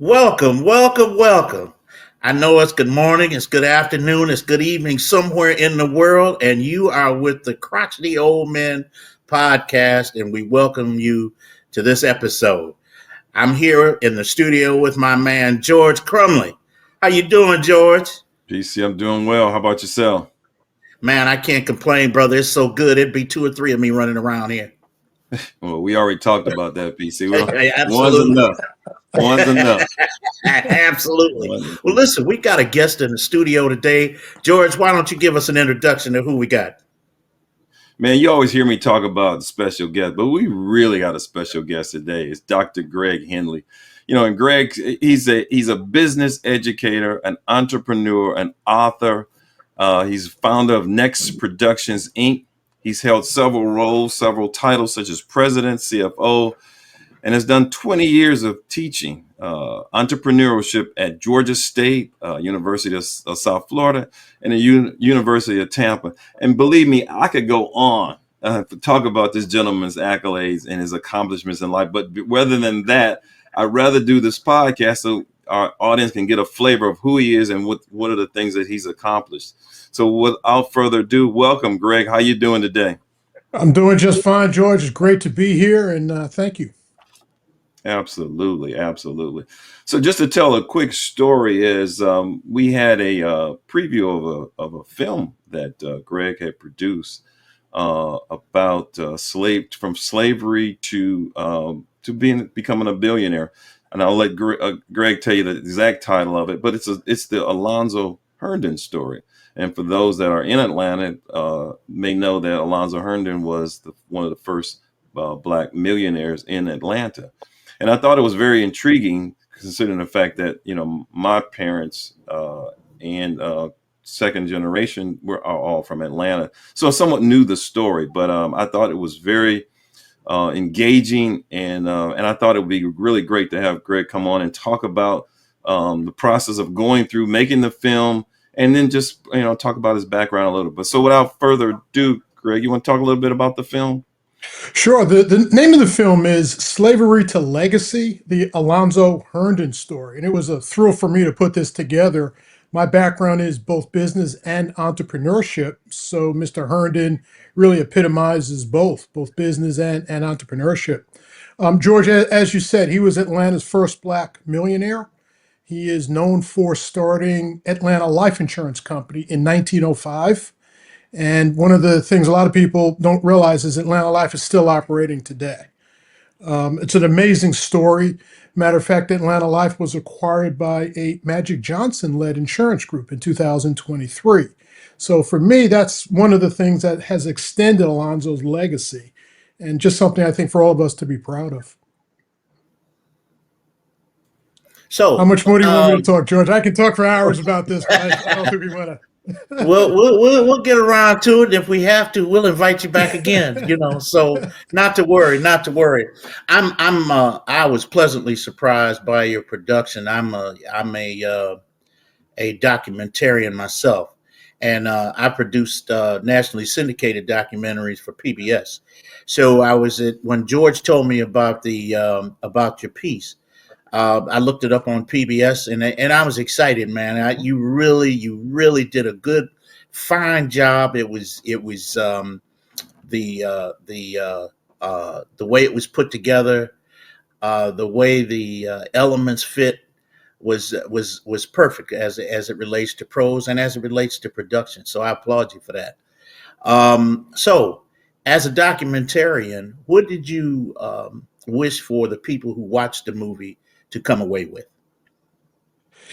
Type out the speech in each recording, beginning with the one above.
Welcome, welcome, welcome. I know it's good morning, it's good afternoon, it's good evening somewhere in the world, and you are with the Crotchety Old Men podcast, and we welcome you to this episode. I'm here in the studio with my man George Crumley. How you doing, George? PC, I'm doing well. How about yourself? Man, I can't complain, brother. It's so good. It'd be two or three of me running around here. Well, we already talked about that, PC. Well, Hey, one's absolutely. enough. One's enough. Absolutely. One- Well, listen, we got a guest in the studio today. George, why don't you give us an introduction to who we got? Man, you always hear me talk about the special guest, but we really got a special guest today. It's Dr. Greg Henley. And Greg, he's a business educator, an entrepreneur, an author. He's founder of Nexxt Productions Inc. He's held several roles, several titles such as president, CFO, and has done 20 years of teaching entrepreneurship at Georgia State, University of South Florida, and the University of Tampa. And believe me, I could go on to talk about this gentleman's accolades and his accomplishments in life. But rather than that, I'd rather do this podcast so our audience can get a flavor of who he is and what are the things that he's accomplished. So without further ado, welcome, Greg. How you doing today? I'm doing just fine, George. It's great to be here, and thank you. Absolutely, absolutely. So just to tell a quick story is we had a preview of a film that Greg had produced about from slavery to becoming a billionaire. And I'll let Greg tell you the exact title of it, but it's the Alonzo Herndon story. And for those that are in Atlanta, may know that Alonzo Herndon was one of the first Black millionaires in Atlanta. And I thought it was very intriguing, considering the fact that my parents and second generation are all from Atlanta, so I somewhat knew the story. But I thought it was very engaging, and I thought it would be really great to have Greg come on and talk about the process of going through making the film, and then just talk about his background a little bit. So without further ado, Greg, you want to talk a little bit about the film? Sure. The name of the film is Slavery to Legacy, the Alonzo Herndon Story. And it was a thrill for me to put this together. My background is both business and entrepreneurship. So Mr. Herndon really epitomizes both business and entrepreneurship. George, as you said, he was Atlanta's first Black millionaire. He is known for starting Atlanta Life Insurance Company in 1905. And one of the things a lot of people don't realize is Atlanta Life is still operating today. It's an amazing story. Matter of fact, Atlanta Life was acquired by a Magic Johnson-led insurance group in 2023. So for me, that's one of the things that has extended Alonzo's legacy, and just something I think for all of us to be proud of. How So, much more do you want me to talk, George? I can talk for hours about this, but I don't think we want to. we'll get around to it. If we have to, we'll invite you back again. So not to worry, not to worry. I was pleasantly surprised by your production. I'm a documentarian myself, and I produced nationally syndicated documentaries for PBS. So I was when George told me about the about your piece. I looked it up on PBS, and I was excited, man. You really did a good, fine job. It was the way it was put together, the way the elements fit was perfect as it relates to prose and as it relates to production. So I applaud you for that. So, as a documentarian, what did you wish for the people who watched the movie to come away with?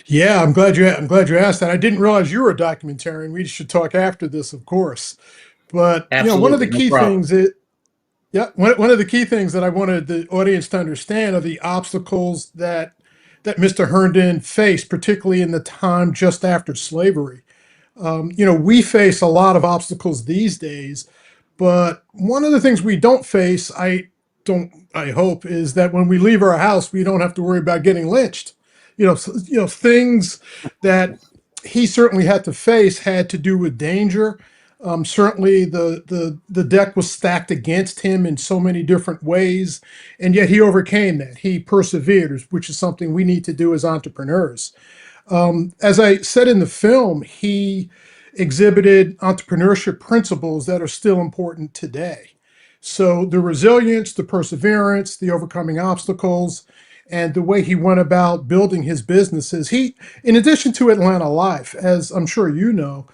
Yeah, I'm glad you asked that. I didn't realize you were a documentarian. We should talk after this, of course. But one of the Absolutely, no key problem. things that yeah, one of the key things that I wanted the audience to understand are the obstacles that Mr. Herndon faced, particularly in the time just after slavery. We face a lot of obstacles these days, but one of the things we don't face, I hope, is that when we leave our house, we don't have to worry about getting lynched. Things that he certainly had to face had to do with danger, Certainly, the deck was stacked against him in so many different ways, and yet he overcame that. He persevered, which is something we need to do as entrepreneurs. As I said in the film, he exhibited entrepreneurship principles that are still important today. So the resilience, the perseverance, the overcoming obstacles, and the way he went about building his businesses. He, in addition to Atlanta Life, as I'm sure you know,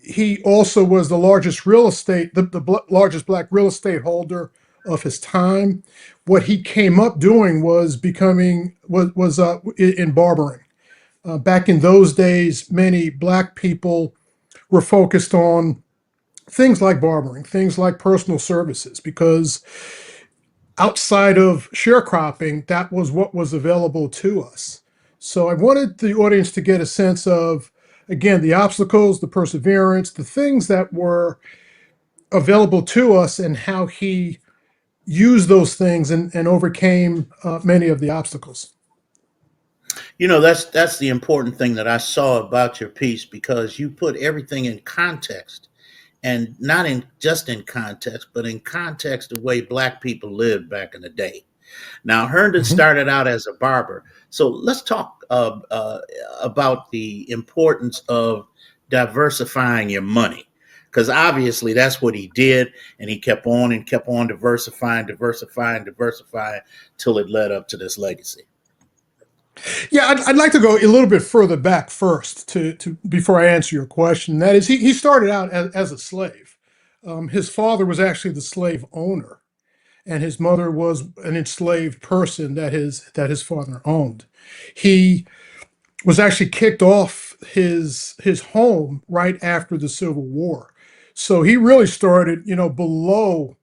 he also was the largest largest black real estate holder of his time. What he came up doing was becoming was in barbering. Back in those days, many black people were focused on things like barbering, things like personal services, because outside of sharecropping, that was what was available to us. So I wanted the audience to get a sense of, again, the obstacles, the perseverance, the things that were available to us, and how he used those things and overcame many of the obstacles. That's the important thing that I saw about your piece, because you put everything in context, and not in just in context, but in context the way black people lived back in the day. Now, Herndon Mhm. started out as a barber. So let's talk about the importance of diversifying your money. Because obviously that's what he did. And he kept on and kept on diversifying till it led up to this legacy. Yeah, I'd like to go a little bit further back first to before I answer your question. That is, he started out as a slave. His father was actually the slave owner, and his mother was an enslaved person that his father owned. He was actually kicked off his home right after the Civil War, so he really started, below.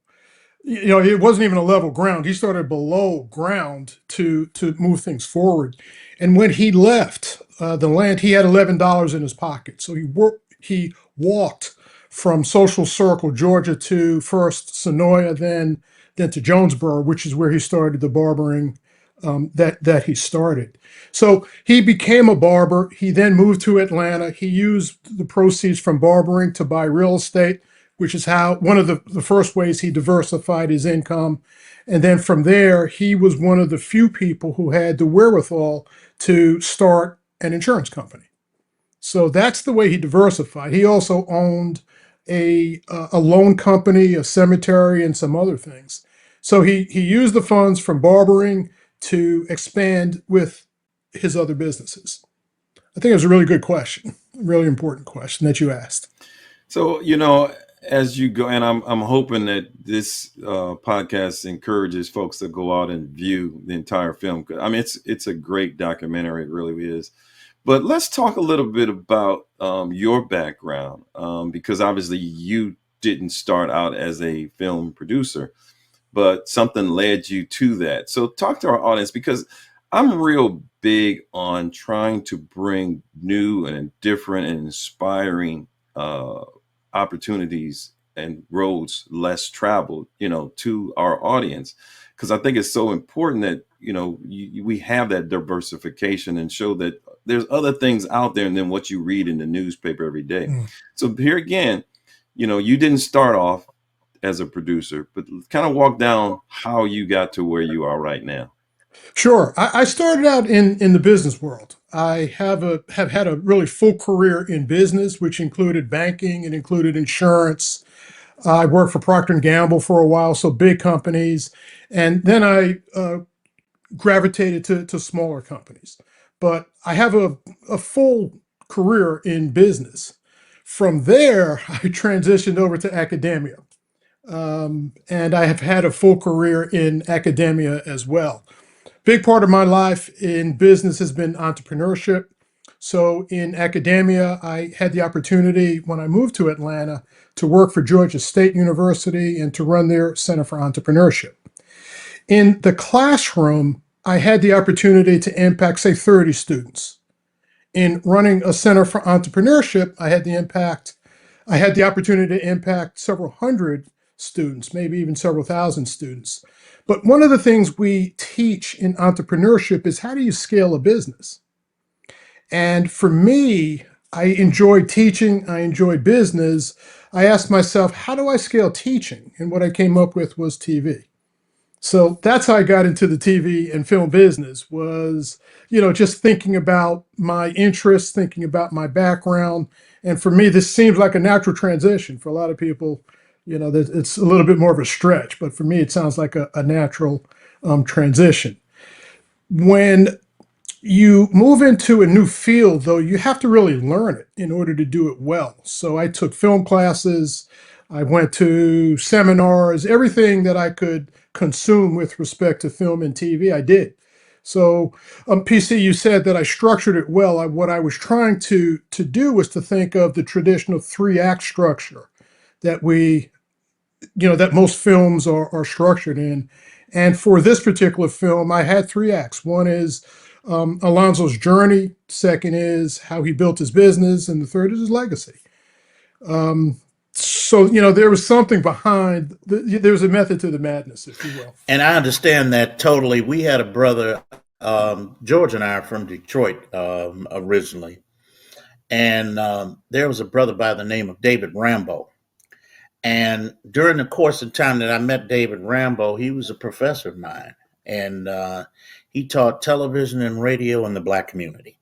It wasn't even a level ground. He started below ground to move things forward. And when he left the land, he had $11 in his pocket. So he walked from Social Circle, Georgia, to first Sonoya, then to Jonesboro, which is where he started the barbering that he started. So he became a barber. He then moved to Atlanta. He used the proceeds from barbering to buy real estate, which is how one of the first ways he diversified his income. And then from there, he was one of the few people who had the wherewithal to start an insurance company. So that's the way he diversified. He also owned a loan company, a cemetery, and some other things. So he used the funds from barbering to expand with his other businesses. I think it was a really good question, a really important question that you asked. So, as you go, and I'm hoping that this podcast encourages folks to go out and view the entire film. 'Cause, I mean, it's a great documentary. It really is. But let's talk a little bit about your background, because obviously you didn't start out as a film producer, but something led you to that. So talk to our audience, because I'm real big on trying to bring new and different and inspiring opportunities and roads less traveled, to our audience, because I think it's so important that we have that diversification and show that there's other things out there than what you read in the newspaper every day. Mm. So here again, you didn't start off as a producer, but kind of walk down how you got to where you are right now. Sure. I started out in the business world. I have had a really full career in business, which included banking and included insurance. I worked for Procter and Gamble for a while, so big companies, and then I gravitated to smaller companies. But I have a full career in business. From there, I transitioned over to academia, and I have had a full career in academia as well. Big part of my life in business has been entrepreneurship. So in academia, I had the opportunity when I moved to Atlanta to work for Georgia State University and to run their Center for Entrepreneurship. In the classroom, I had the opportunity to impact, say, 30 students. In running a Center for Entrepreneurship, I had the opportunity to impact several hundred students, maybe even several thousand students. But one of the things we teach in entrepreneurship is, how do you scale a business? And for me, I enjoyed teaching, I enjoyed business. I asked myself, how do I scale teaching? And what I came up with was TV. So that's how I got into the TV and film business was, just thinking about my interests, thinking about my background. And for me, this seems like a natural transition. For a lot of people, it's a little bit more of a stretch, but for me, it sounds like a natural transition. When you move into a new field, though, you have to really learn it in order to do it well. So I took film classes, I went to seminars, everything that I could consume with respect to film and TV, I did. So, PC, you said that I structured it well. What I was trying to do was to think of the traditional three-act structure that that most films are structured in. And for this particular film, I had three acts. One is Alonzo's journey. Second is how he built his business, and the third is his legacy. So there was something behind. There's a method to the madness, if you will. And I understand that totally. We had a brother, George and I are from Detroit originally. And there was a brother by the name of David Rambo. And during the course of time that I met David Rambo, he was a professor of mine. And he taught television and radio in the black community.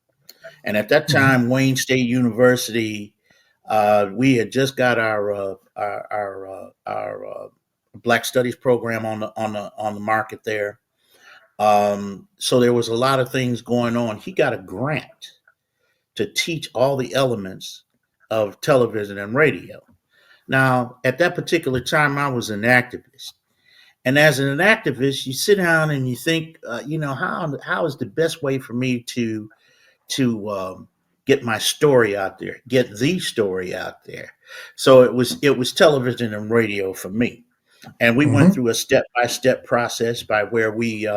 And at that Mhm. time, Wayne State University, we had just got our Black Studies program on the market there. So there was a lot of things going on. He got a grant to teach all the elements of television and radio. Now, at that particular time, I was an activist. And as an activist, you sit down and you think, how is the best way for me to get my story out there, get the story out there. So it was television and radio for me, and we went Mhm. through a step by step process by where we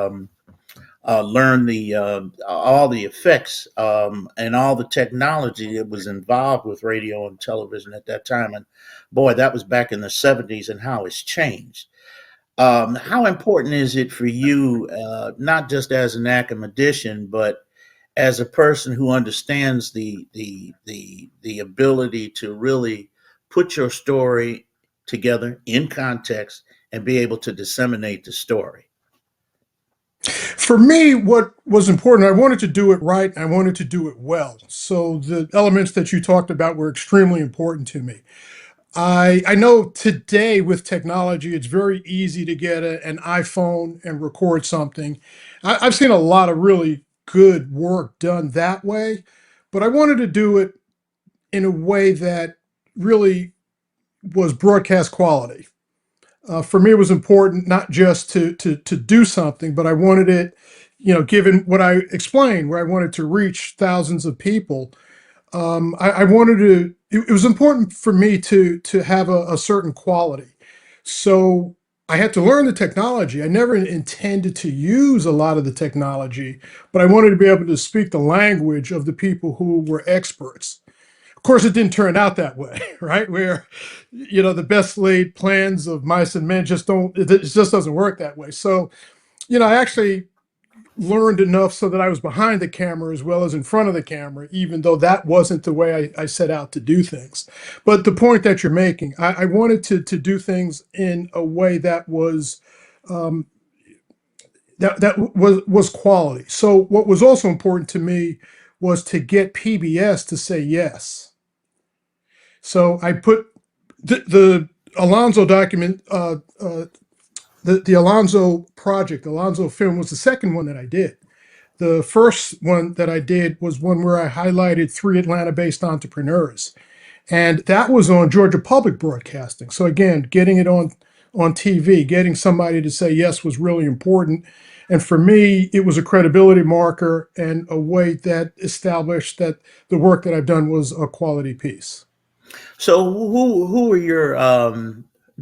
learned the all the effects and all the technology that was involved with radio and television at that time. And boy, that was back in the '70s, and how it's changed. How important is it for you, not just as an academician, but as a person who understands the ability to really put your story together in context and be able to disseminate the story? For me, what was important, I wanted to do it right. I wanted to do it well. So the elements that you talked about were extremely important to me. I know today with technology, it's very easy to get an iPhone and record something. I've seen a lot of really good work done that way, but I wanted to do it in a way that really was broadcast quality. For me, it was important not just to do something, but I wanted it, given what I explained, where I wanted to reach thousands of people. I wanted to. It was important for me to have a certain quality. So I had to learn the technology. I never intended to use a lot of the technology, but I wanted to be able to speak the language of the people who were experts. Of course, it didn't turn out that way, right? Where, the best laid plans of mice and men just don't, it just doesn't work that way. So, I actually learned enough so that I was behind the camera as well as in front of the camera, even though that wasn't the way I set out to do things. But the point that you're making, I wanted to do things in a way that was um, that was quality. So what was also important to me was to get PBS to say yes. So I put the Alonzo document, the Alonzo project, Alonzo film was the second one that I did. The first one that I did was one where I highlighted three Atlanta based entrepreneurs. And that was on Georgia Public Broadcasting. So again, getting it on TV, getting somebody to say yes was really important. And for me, it was a credibility marker and a way that established that the work that I've done was a quality piece. So who are your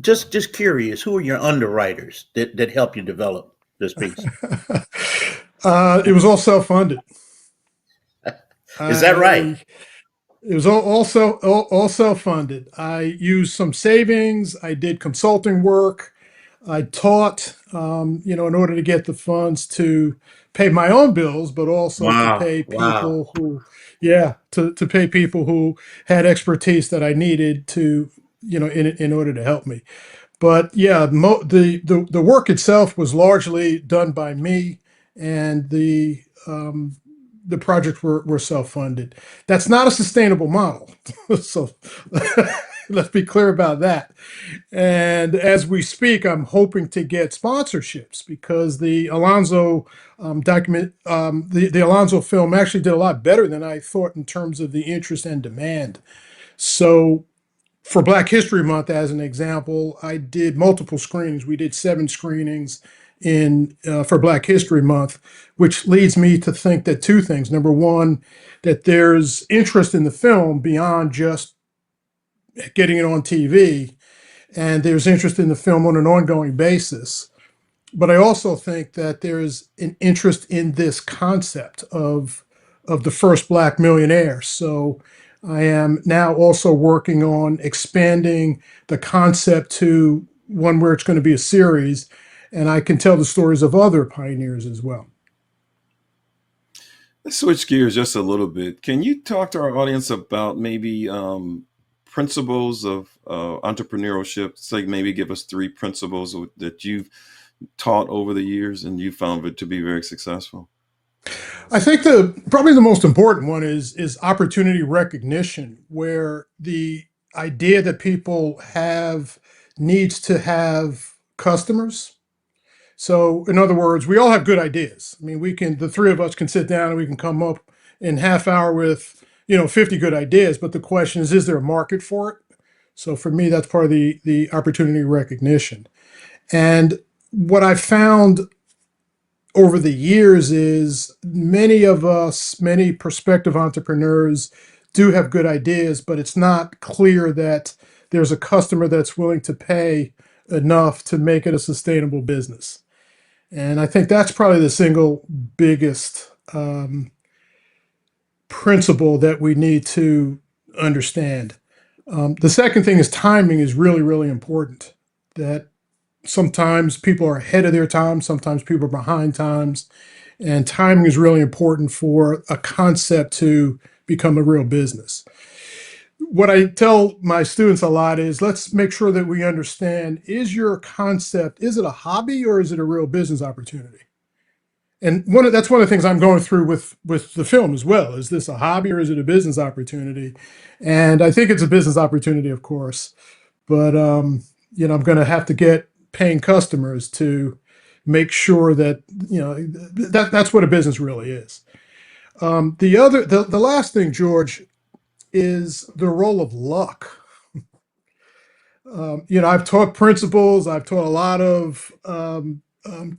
just curious, who are your underwriters that help you develop this piece? It was all self-funded. Is that right? I It was all self-funded. I used some savings. I did consulting work. I taught, in order to get the funds pay my own bills, but also to Wow. pay Wow. people who, yeah, to pay people who had expertise that I needed to, in order to help me. But yeah, the work itself was largely done by me, and the projects were self-funded. That's not a sustainable model. So let's be clear about that. And as we speak, I'm hoping to get sponsorships because the Alonzo the Alonzo film actually did a lot better than I thought in terms of the interest and demand. So for Black History Month, as an example, I did multiple screenings. We did 7 screenings in for Black History Month, which leads me to think that 2 things. Number one, that there's interest in the film beyond just getting it on TV, and there's interest in the film on an ongoing basis. But I also think that there's an interest in this concept of the first Black millionaire. So I am now also working on expanding the concept to one where it's going to be a series, and I can tell the stories of other pioneers as well. Let's switch gears just a little bit. Can you talk to our audience about maybe principles of entrepreneurship? Say, maybe give us 3 principles that you've taught over the years and you found it to be very successful. I think probably the most important one is opportunity recognition, where the idea that people have needs to have customers. So, in other words, we all have good ideas. I mean, the 3 of us can sit down and we can come up in half hour with, 50 good ideas. But the question is there a market for it? So for me, that's part of the opportunity recognition. And what I found over the years is many prospective entrepreneurs do have good ideas, but it's not clear that there's a customer that's willing to pay enough to make it a sustainable business. And I think that's probably the single biggest principle that we need to understand. The second thing is timing is really, really important. That sometimes people are ahead of their time, sometimes people are behind times, and timing is really important for a concept to become a real business. What I tell my students a lot is let's make sure that we understand, is your concept, is it a hobby or is it a real business opportunity? And that's one of the things I'm going through with the film as well. Is this a hobby or is it a business opportunity? And I think it's a business opportunity, of course, but I'm going to have to get paying customers to make sure that that's what a business really is. The last thing, George, is the role of luck. I've taught principles. I've taught a lot of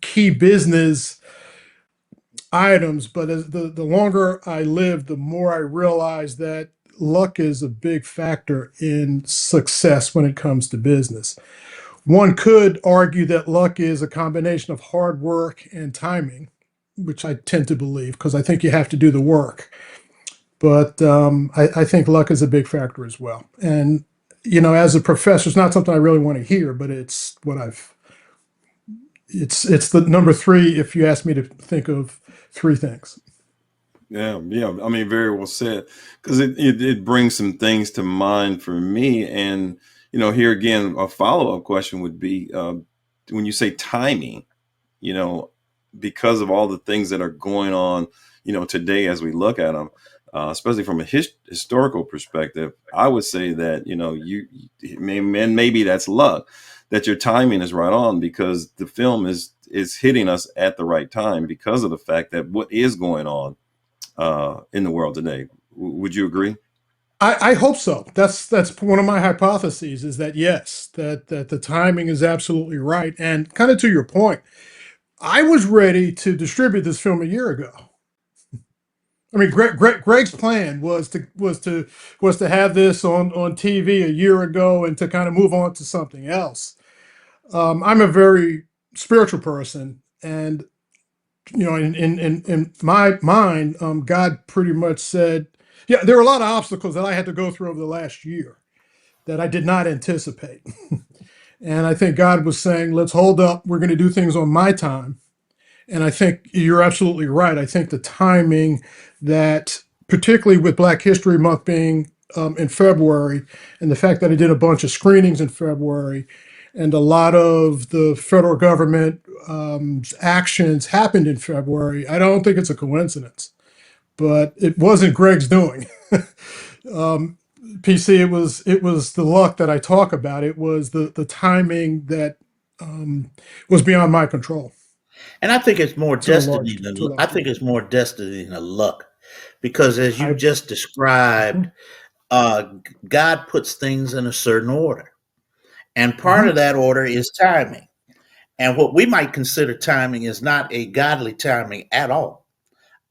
key business items, but as the longer I live, the more I realize that luck is a big factor in success when it comes to business. One could argue that luck is a combination of hard work and timing, which I tend to believe because I think you have to do the work. But I think luck is a big factor as well. And, as a professor, it's not something I really want to hear, but it's what it's the number 3 if you ask me to think of 3 things. Yeah, yeah. I mean, very well said. Because it brings some things to mind for me. And, here again, a follow-up question would be when you say timing, you know, because of all the things that are going on, today as we look at them, especially from a historical perspective, I would say that, and maybe that's luck, that your timing is right on because the film is hitting us at the right time because of the fact that what is going on in the world today. Would you agree? I hope so. That's one of my hypotheses is that yes, that the timing is absolutely right. And kind of to your point, I was ready to distribute this film a year ago. I mean, Greg's plan was to have this on TV a year ago and to kind of move on to something else. I'm a very spiritual person, and in my mind, God pretty much said, yeah, there were a lot of obstacles that I had to go through over the last year that I did not anticipate. And I think God was saying, let's hold up. We're going to do things on my time. And I think you're absolutely right. I think the timing that, particularly with Black History Month being in February, and the fact that I did a bunch of screenings in February, and a lot of the federal government actions happened in February, I don't think it's a coincidence. But it wasn't Greg's doing. PC, it was the luck that I talk about. It was the timing that was beyond my control And I think it's more to a large destiny than to a I large think degree. it's more destiny than luck, because as you I just described, Mhm, God puts things in a certain order, and part of mhm, that order is timing. And what we might consider timing is not a godly timing at all.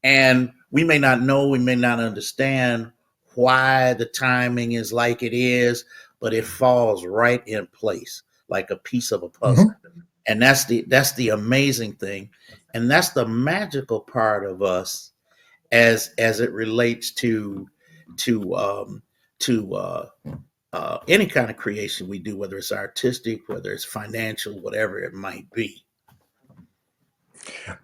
And we may not know, we may not understand why the timing is like it is, but it falls right in place like a piece of a puzzle. mhm. And that's the amazing thing, and that's the magical part of us as it relates to to any kind of creation we do, whether it's artistic, whether it's financial, whatever it might be.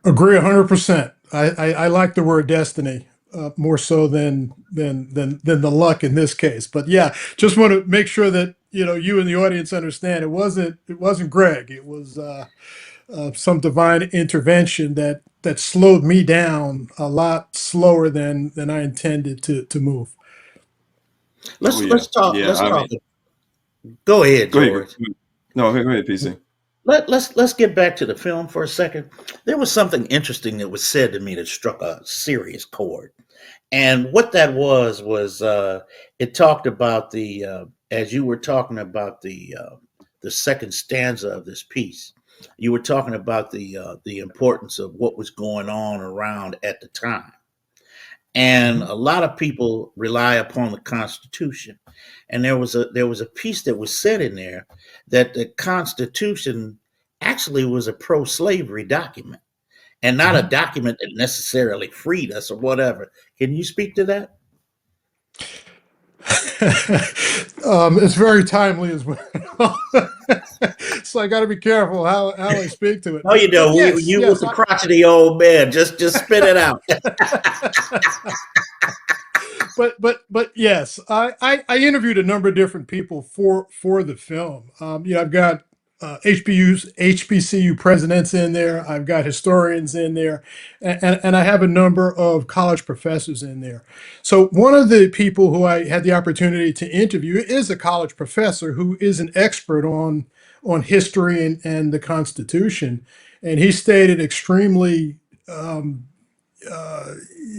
Agree 100%. I like the word destiny more so than the luck in this case. But yeah, just want to make sure that you and the audience understand it wasn't Greg. It was some divine intervention that slowed me down a lot slower than I intended to move. Oh yeah, yeah. Let's I talk. mean, Go ahead, go ahead. George. No, go ahead, PC. Let's get back to the film for a second. There was something interesting that was said to me that struck a serious chord. And what that was it talked about as you were talking about the second stanza of this piece. You were talking about the importance of what was going on around at the time. And Mhm. a lot of people rely upon the Constitution. And there was a piece that was said in there that the Constitution actually was a pro-slavery document and not a Mhm. document that necessarily freed us or whatever. Can you speak to that? It's very timely as well. So I got to be careful how I speak to it. No, you But don't. yes, You with yes, the crotchety old man. Just spit it out. but yes, I interviewed a number of different people for the film. I've got HBCU presidents in there. I've got historians in there, and I have a number of college professors in there. So one of the people who I had the opportunity to interview is a college professor who is an expert on history and the Constitution, and he stated extremely uh,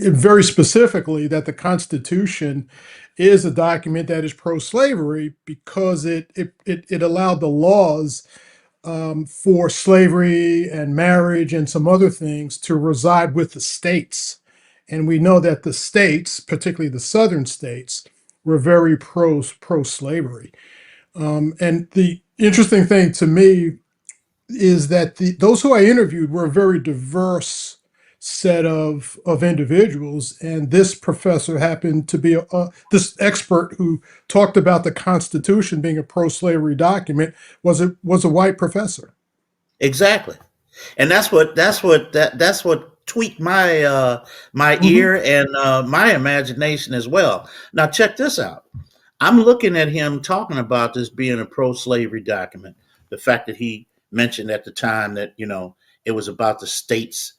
very specifically that the Constitution is a document that is pro-slavery because it allowed the laws for slavery and marriage and some other things to reside with the states. And we know that the states, particularly the southern states, were very pro slavery. And the interesting thing to me is that those who I interviewed were a very diverse set of individuals, and this professor happened to be this expert who talked about the Constitution being a pro-slavery document was a white professor. Exactly. And that's what tweaked my Hmm. ear and my imagination as well. Now check this out. I'm looking at him talking about this being a pro-slavery document. The fact that he mentioned at the time that it was about the state's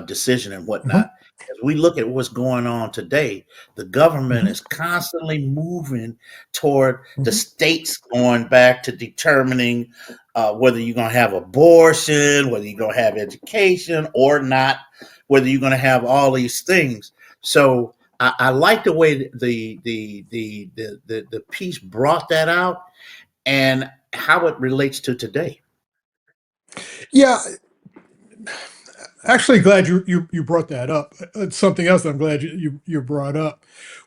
decision and Hmm. whatnot. As we look at what's going on today, the government Hmm. is constantly moving toward the Hmm. states going back to determining whether you're going to have abortion, whether you're going to have education or not, whether you're going to have all these things. So I like the way the piece brought that out and how it relates to today. Yeah, actually, glad you brought that up. It's something else that I'm glad you brought up.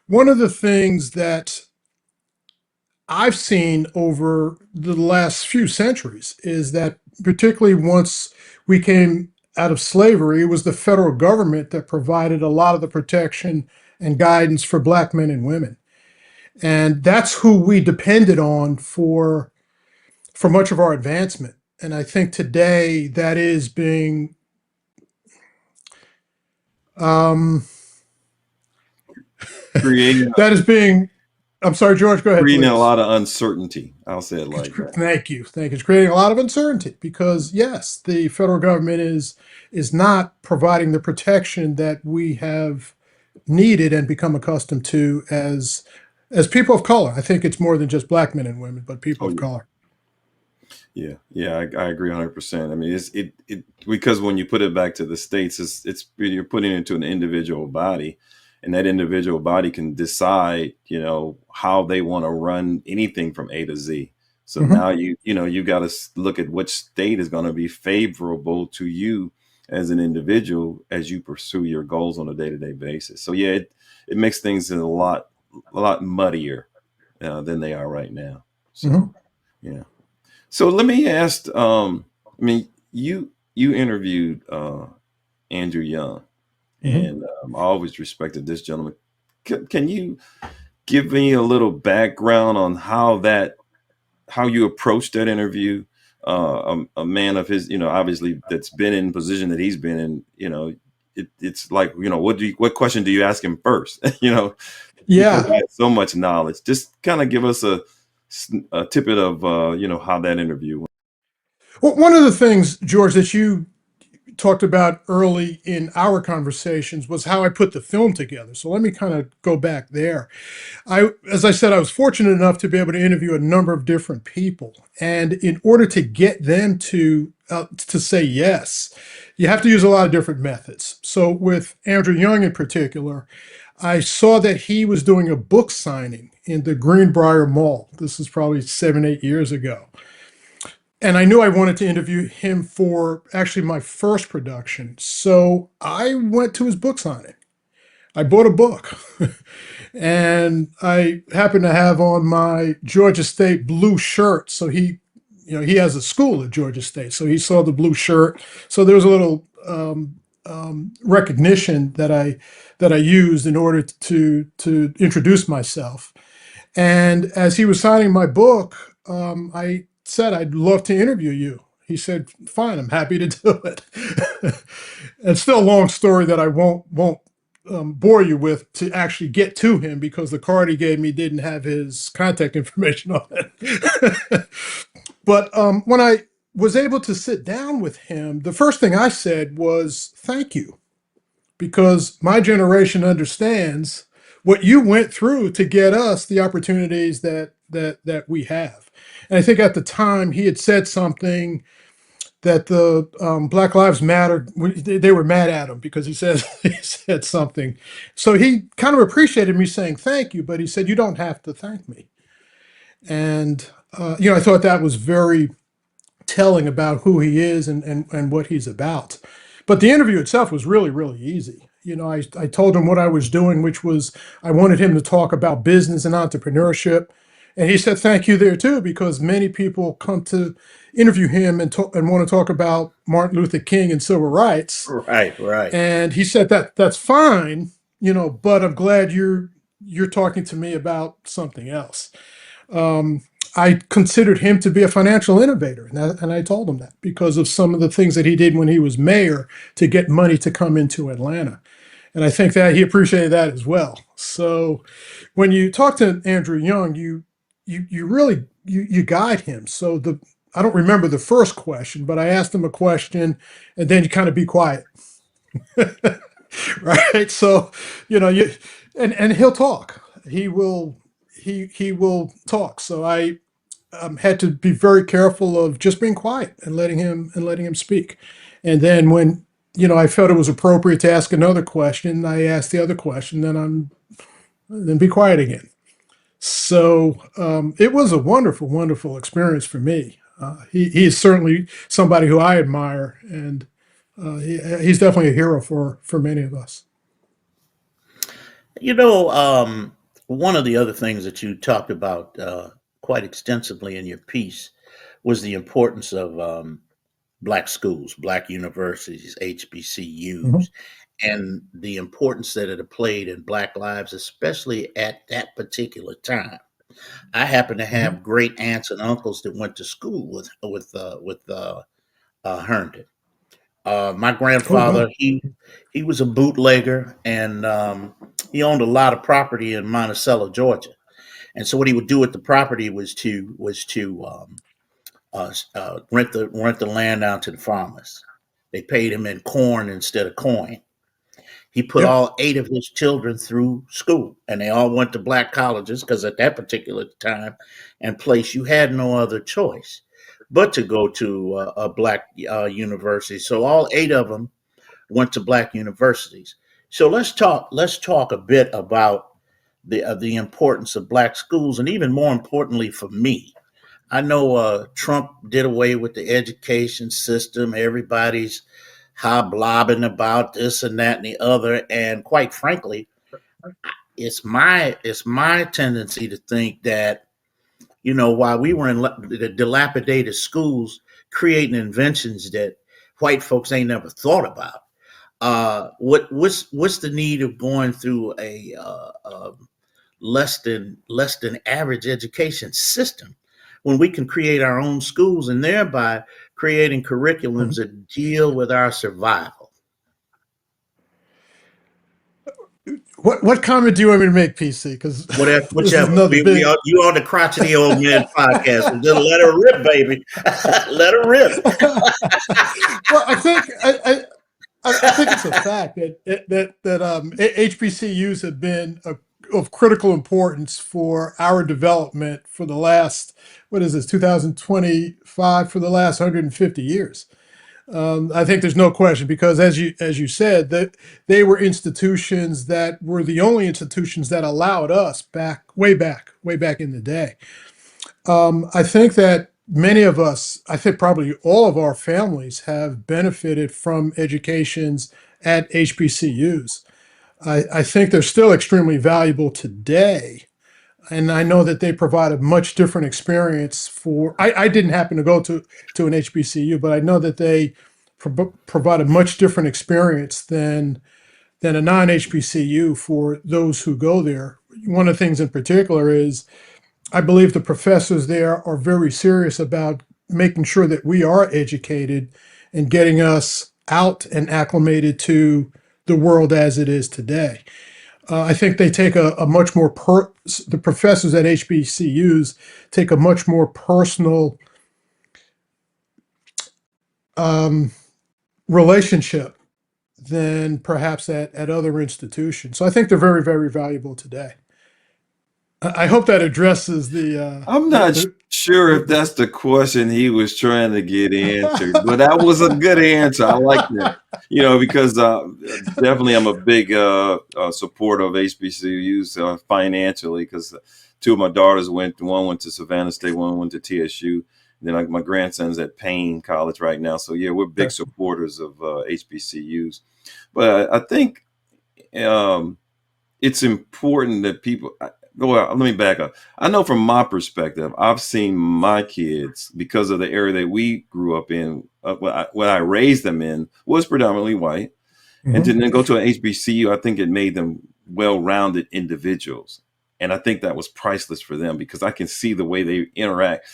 One of the things that I've seen over the last few centuries is that, particularly once we came out of slavery, it was the federal government that provided a lot of the protection and guidance for Black men and women. And that's who we depended on for much of our advancement. And I think today that is being Um, Creating that is being, I'm sorry, George, go ahead, creating a please. lot of uncertainty. I'll say it like that. Thank you. Thank you. It's creating a lot of uncertainty because yes, the federal government is not providing the protection that we have needed and become accustomed to as people of color. I think it's more than just black men and women, but people Oh of yeah. color. Yeah, I agree 100%. I mean, it because when you put it back to the states, it's you're putting it into an individual body, and that individual body can decide, how they want to run anything from A to Z. So Hmm. now you got to look at which state is going to be favorable to you as an individual as you pursue your goals on a day-to-day basis. So yeah, it makes things a lot muddier than they are right now. So Hmm. yeah. So let me ask. I mean, you interviewed Andrew Young, Hmm. and I always respected this gentleman. Can you give me a little background on how you approached that interview? A man of his, obviously that's been in position that he's been in. It's like, what question do you ask him first? He Yeah. provides so much knowledge. Just kind of give us a tidbit of how that interview went. Well, one of the things, George, that you talked about early in our conversations was how I put the film together. So let me kind of go back there. As I said, I was fortunate enough to be able to interview a number of different people, and in order to get them to say yes, you have to use a lot of different methods. So with Andrew Young in particular, I saw that he was doing a book signing in the Greenbrier Mall. This is probably 7, 8 years ago. And I knew I wanted to interview him for actually my first production. So I went to his book signing. I bought a book. And I happened to have on my Georgia State blue shirt. So he has a school at Georgia State. So he saw the blue shirt. So there was a little recognition that I used in order to introduce myself. And as he was signing my book, I said, I'd love to interview you. He said, fine, I'm happy to do it. It's still a long story that I won't bore you with to actually get to him because the card he gave me didn't have his contact information on it. But when I was able to sit down with him, the first thing I said was, thank you, because my generation understands what you went through to get us the opportunities that we have. And I think at the time he had said something that the Black Lives Matter, they were mad at him because he said something. So he kind of appreciated me saying thank you, but he said you don't have to thank me. And I thought that was very telling about who he is and what he's about. But the interview itself was really, really easy. I told him what I was doing, which was I wanted him to talk about business and entrepreneurship. And he said, thank you there too, because many people come to interview him and want to talk about Martin Luther King and civil rights. Right, right. And he said that's fine, but I'm glad you're talking to me about something else. Um, I considered him to be a financial innovator, and I told him that because of some of the things that he did when he was mayor to get money to come into Atlanta. And I think that he appreciated that as well. So when you talk to Andrew Young, you really you guide him. So the I don't remember the first question, but I asked him a question, and then you kind of be quiet, right? So you and he'll talk. He will talk. So I had to be very careful of just being quiet and letting him speak. And then when I felt it was appropriate to ask another question, I asked the other question. Then be quiet again. So it was a wonderful, wonderful experience for me. He is certainly somebody who I admire, and he's definitely a hero for many of us. You know, one of the other things that you talked about quite extensively in your piece was the importance of black schools, black universities, Mhm. HBCUs, and the importance that it played in black lives, especially at that particular time. I happen to Mhm. have great aunts and uncles that went to school with Herndon, My Oh grandfather, wow. he was a bootlegger, and he owned a lot of property in Monticello, Georgia. And so what he would do with the property was to rent the land out to the farmers. They paid him in corn instead of coin. He put Yep. all 8 of his children through school, and they all went to black colleges because at that particular time and place, you had no other choice but to go to a black university. So all 8 of them went to black universities. So let's talk a bit about the importance of black schools, and even more importantly for me, I know Trump did away with the education system. Everybody's hoblobbing about this and that and the other, and quite frankly, it's my tendency to think that, while we were in the dilapidated schools creating inventions that white folks ain't never thought about. What's the need of going through a less than average education system when we can create our own schools and thereby creating curriculums Mhm. that deal with our survival? What comment do you want me to make, PC? Because Whatever, this is whichever. another big. You on the crotchety old man podcast, so just let her rip, baby. Let her rip. Well, I think it's a fact that HBCUs have been of critical importance for our development for the last, what is this, 2025, for the last 150 years. I think there's no question, because as you said, that they were institutions that were the only institutions that allowed us way back in the day. I think that many of us, I think probably all of our families, have benefited from educations at HBCUs. I think they're still extremely valuable today. And I know that they provide a much different experience for. I didn't happen to go to an HBCU, but I know that they provide a much different experience than a non-HBCU for those who go there. One of the things in particular is I believe the professors there are very serious about making sure that we are educated and getting us out and acclimated to the world as it is today. I think they take a much more the professors at HBCUs take a much more personal um, relationship than perhaps at other institutions. So I think they're very, very valuable today. I hope that addresses I'm not sure if that's the question he was trying to get answered, but that was a good answer. I like that. Because definitely I'm a big supporter of HBCUs financially, because 2 of my daughters one went to Savannah State, one went to TSU. Then my grandson's at Payne College right now. So yeah, we're big Okay. supporters of HBCUs. But I think um, it's important that people. Well, let me back up. I know from my perspective, I've seen my kids, because of the area that we grew up in, what I raised them in was predominantly white, and to Mhm. then go to an HBCU, I think it made them well-rounded individuals, and I think that was priceless for them, because I can see the way they interact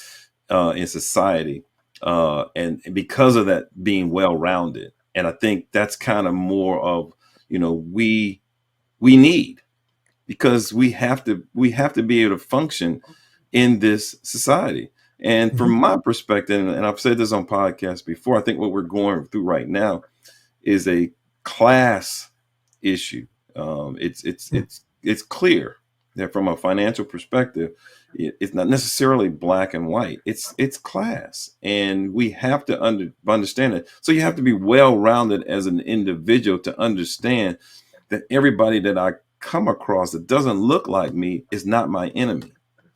in society, and because of that being well-rounded, and I think that's kind of more of we need, because we have to be able to function in this society. And from Mhm. my perspective, and I've said this on podcasts before, I think what we're going through right now is a class issue. It's clear that from a financial perspective, it's not necessarily black and white. It's class, and we have to understand it. So you have to be well rounded as an individual to understand that everybody that I come across that doesn't look like me is not my enemy.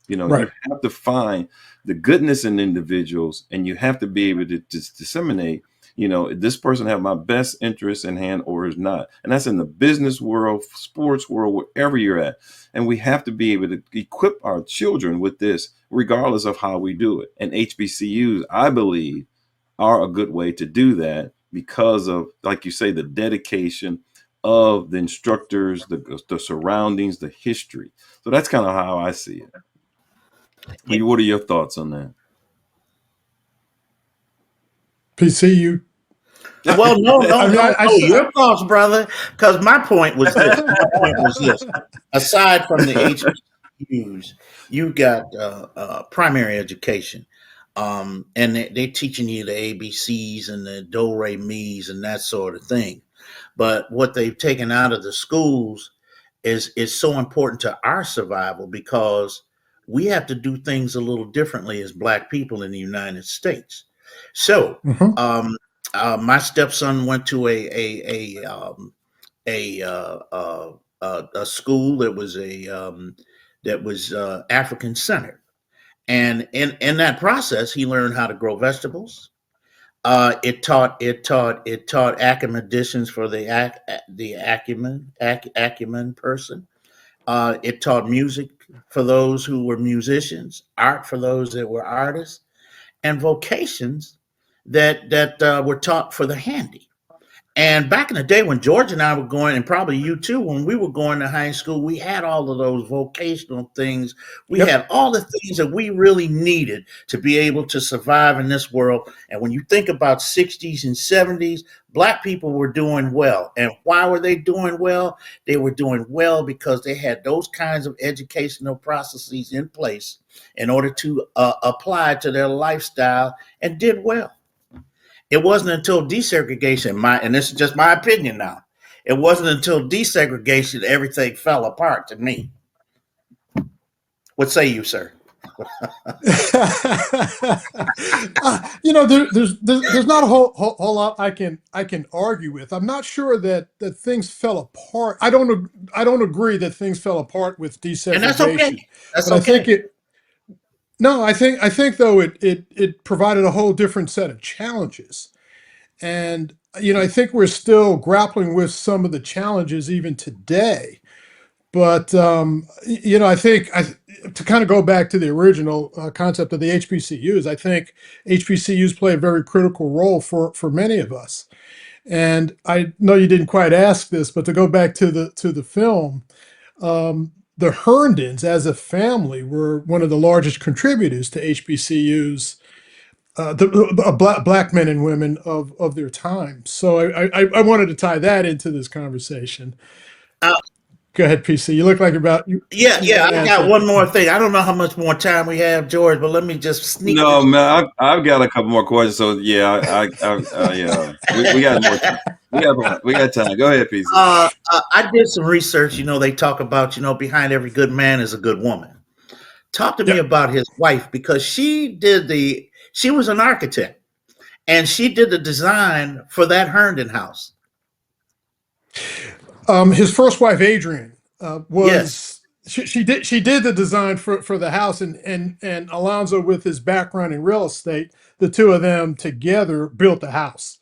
You Right. have to find the goodness in individuals, and you have to be able to disseminate, this person have my best interest in hand or is not. And that's in the business world, sports world, wherever you're at. And we have to be able to equip our children with this, regardless of how we do it. And HBCUs, I believe, are a good way to do that, because of, like you say, the dedication of the instructors, the surroundings, the history. So that's kind of how I see it. What are your thoughts on that? PC, you. Well, no, I no, mean, no, no. Your thoughts, brother. Because my point was this. My point was this. Aside from the HBCUs, you've got primary education, and they're teaching you the ABCs and the do re mi's and that sort of thing. But what they've taken out of the schools is so important to our survival because we have to do things a little differently as Black people in the United States. So, Mhm. um, my stepson went to a a school that was African centered, and in that process, he learned how to grow vegetables. It taught academicians for the acumen person. It taught music for those who were musicians, art for those that were artists, and vocations that were taught for the handy. And back in the day when George and I were going, and probably you too, when we were going to high school, we had all of those vocational things. We Yep. had all the things that we really needed to be able to survive in this world. And when you think about 60s and 70s, Black people were doing well. And why were they doing well? They were doing well because they had those kinds of educational processes in place in order to apply to their lifestyle and did well. It wasn't until desegregation, and this is just my opinion now. It wasn't until desegregation everything fell apart to me. What say you, sir? There's not a whole lot I can argue with. I'm not sure that things fell apart. I don't agree that things fell apart with And that's okay. desegregation, That's but I think okay. it. No, I think though it provided a whole different set of challenges, and I think we're still grappling with some of the challenges even today. But I think to kind of go back to the original concept of the HBCUs, I think HBCUs play a very critical role for many of us. And I know you didn't quite ask this, but to go back to the film, the Herndons as a family were one of the largest contributors to HBCUs, black men and women of their time. So I wanted to tie that into this conversation. Uh, Go ahead, PC. You look like yeah, you yeah. want to I add got one something. more thing. I don't know how much more time we have, George, but let me just sneak No, this. man, I've got a couple more questions. So yeah, yeah, we got more time. We got time. Go ahead, PC. I did some research. They talk about behind every good man is a good woman. Talk to me Yep. about his wife because she was an architect and she did the design for that Herndon house. His first wife, Adrian, Yes. was she did the design for the house, and Alonzo, with his background in real estate, the two of them together built the house.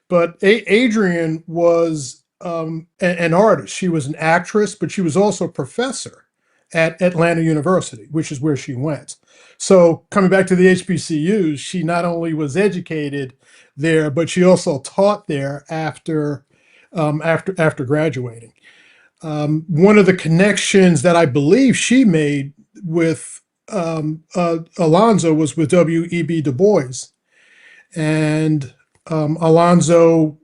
But Adrian was an artist. She was an actress, but she was also a professor at Atlanta University, which is where she went. So coming back to the HBCUs, she not only was educated there, but she also taught there after graduating. One of the connections that I believe she made with Alonzo was with W.E.B. Du Bois, and Alonzo,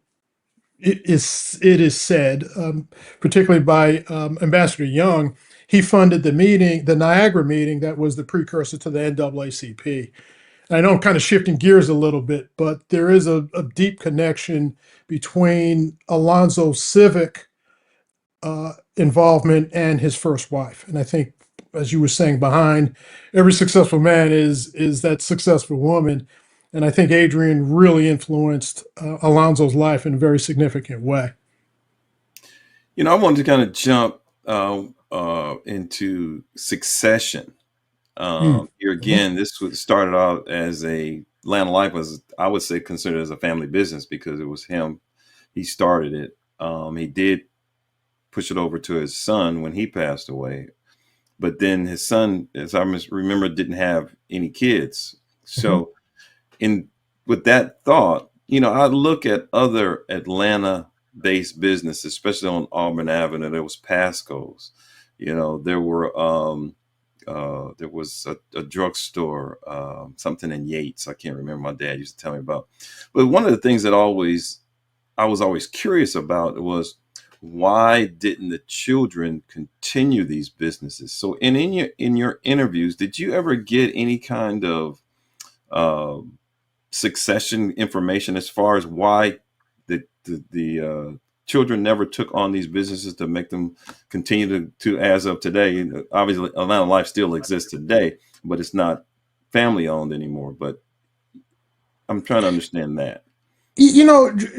it is said, particularly by Ambassador Young, he funded the meeting, the Niagara meeting, that was the precursor to the NAACP. I know I'm kind of shifting gears a little bit, but there is a deep connection between Alonzo's civic involvement and his first wife. And I think, as you were saying, behind every successful man is that successful woman. And I think Adrian really influenced Alonzo's life in a very significant way. I wanted to kind of jump into succession. Mm. Here Mhm. again, this started out as Atlanta Life was, I would say, considered as a family business because it was him. He started it. He did push it over to his son when he passed away, but then his son, as I remember, didn't have any kids. Mhm. So, in with that thought, I look at other Atlanta-based businesses, especially on Auburn Avenue. There was Pasco's. There was a drugstore, something in Yates. I can't remember. My dad used to tell me about. But one of the things that always I was always curious about was, why didn't the children continue these businesses? So in your interviews, did you ever get any kind of um, succession information as far as why the children never took on these businesses to make them continue to as of today? Obviously, Atlanta Life still exists today, but it's not family owned anymore. But I'm trying to understand that.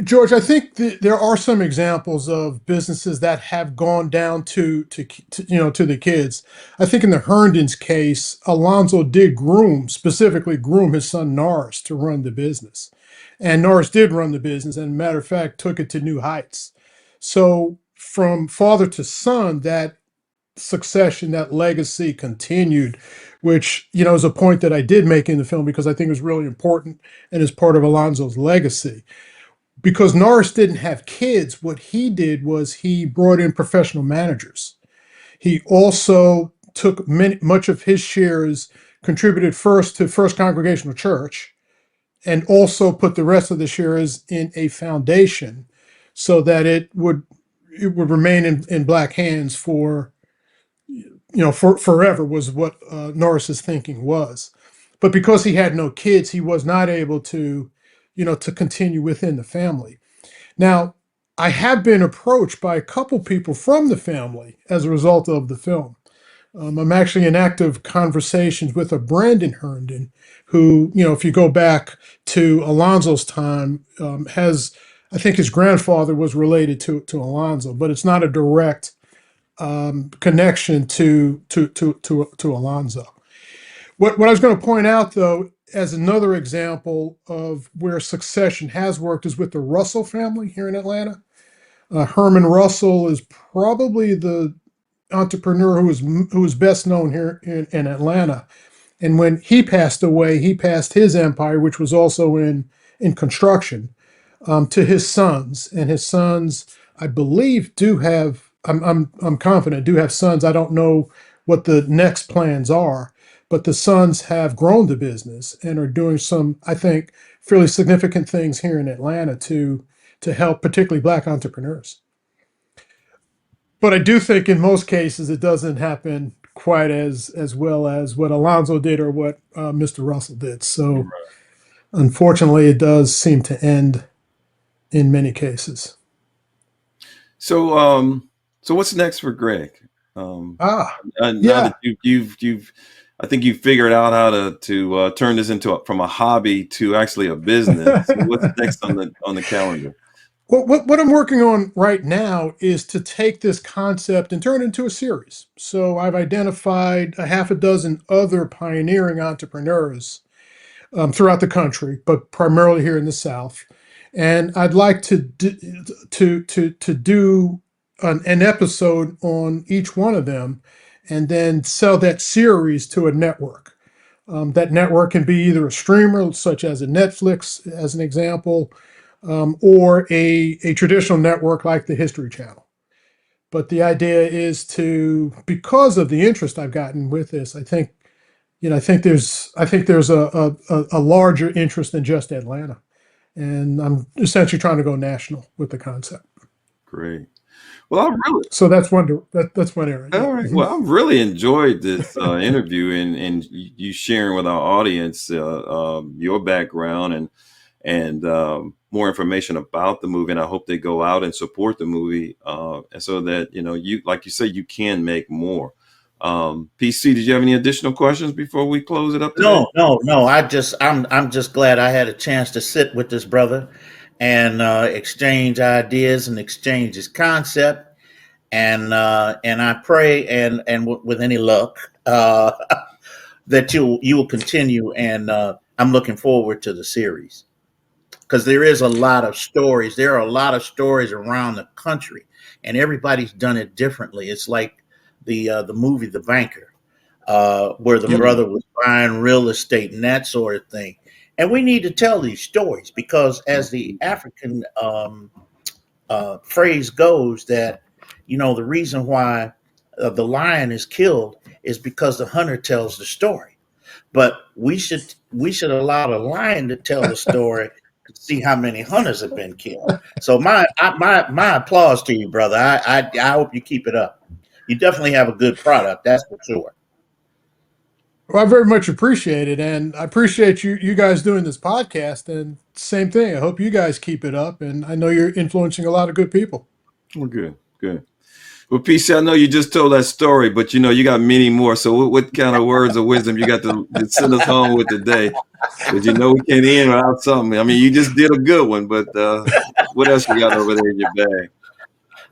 George, I think there are some examples of businesses that have gone down to the kids. I think in the Herndon's case, Alonzo did specifically groom his son Norris to run the business. And Norris did run the business, and matter of fact, took it to new heights. So from father to son, that succession, that legacy continued, which, is a point that I did make in the film because I think it was really important and is part of Alonzo's legacy. Because Norris didn't have kids, what he did was he brought in professional managers. He also took much of his shares, contributed first to First Congregational Church, and also put the rest of the shares in a foundation so that it would remain in black hands for forever, was what Norris's thinking was. But because he had no kids, he was not able to continue within the family. Now, I have been approached by a couple people from the family as a result of the film. I'm actually in active conversations with a Brandon Herndon, who, if you go back to Alonzo's time, I think his grandfather was related to Alonzo, but it's not a direct connection to Alonzo. What I was going to point out, though, as another example of where succession has worked, is with the Russell family here in Atlanta. Herman Russell is probably the entrepreneur who is best known here in Atlanta. And when he passed away, he passed his empire, which was also in construction, to his sons. And his sons, I believe, do have. I'm confident do have sons. I don't know what the next plans are, but the sons have grown the business and are doing some, I think, fairly significant things here in Atlanta to help particularly Black entrepreneurs. But I do think in most cases it doesn't happen quite as well as what Alonzo did or what Mr. Russell did. So unfortunately, it does seem to end in many cases. So what's next for Greg? Now Yeah. that you've I think you figured out how to turn this from a hobby to actually a business. So what's next on the calendar? What I'm working on right now is to take this concept and turn it into a series. So I've identified a half a dozen other pioneering entrepreneurs throughout the country, but primarily here in the South. And I'd like to do an episode on each one of them, and then sell that series to a network. That network can be either a streamer, such as a Netflix, as an example, or a traditional network like the History Channel. But the idea is because of the interest I've gotten with this, I think there's a larger interest than just Atlanta, and I'm essentially trying to go national with the concept. Great. Well, I really So that's one area. Yeah. All right. Well, I've really enjoyed this interview and you sharing with our audience your background and more information about the movie. And I hope they go out and support the movie, and so that you, like you say, you can make more. PC, did you have any additional questions before we close it up today? No. I'm just glad I had a chance to sit with this brother and exchange ideas and exchange his concept. And I pray with any luck that you will continue. And I'm looking forward to the series because there is a lot of stories. There are a lot of stories around the country, and everybody's done it differently. It's like the movie The Banker, where the Yep. brother was buying real estate and that sort of thing. And we need to tell these stories because, as the African phrase goes, that the reason why the lion is killed is because the hunter tells the story. But we should allow the lion to tell the story see how many hunters have been killed. So my applause to you, brother. I hope you keep it up. You definitely have a good product, that's for sure. Well, I very much appreciate it, and I appreciate you guys doing this podcast. And same thing. I hope you guys keep it up, and I know you're influencing a lot of good people. Well, good, good. Well, PC, I know you just told that story, but you got many more. So what kind of words of wisdom you got to send us home with today? Because we can't end without something. I mean, you just did a good one, but what else you got over there in your bag?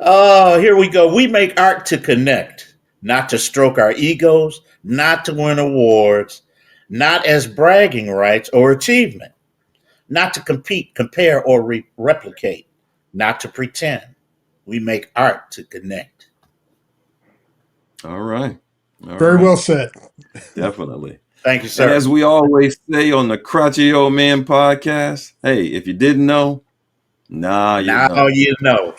Oh, here we go. We make art to connect, not to stroke our egos, not to win awards, not as bragging rights or achievement, not to compete, compare, or replicate, not to pretend. We make art to connect. All right. All Very right. well said. Definitely. Thank you, And sir. as we always say on the Crotchety Old Man podcast, hey, if you didn't know, now you Now know. you know.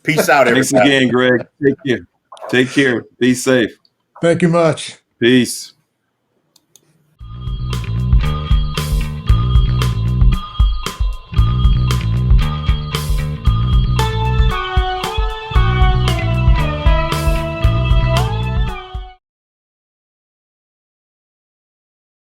Peace out, Thanks everybody. again, Greg. Take care. Take care. Be safe. Thank you much. Peace.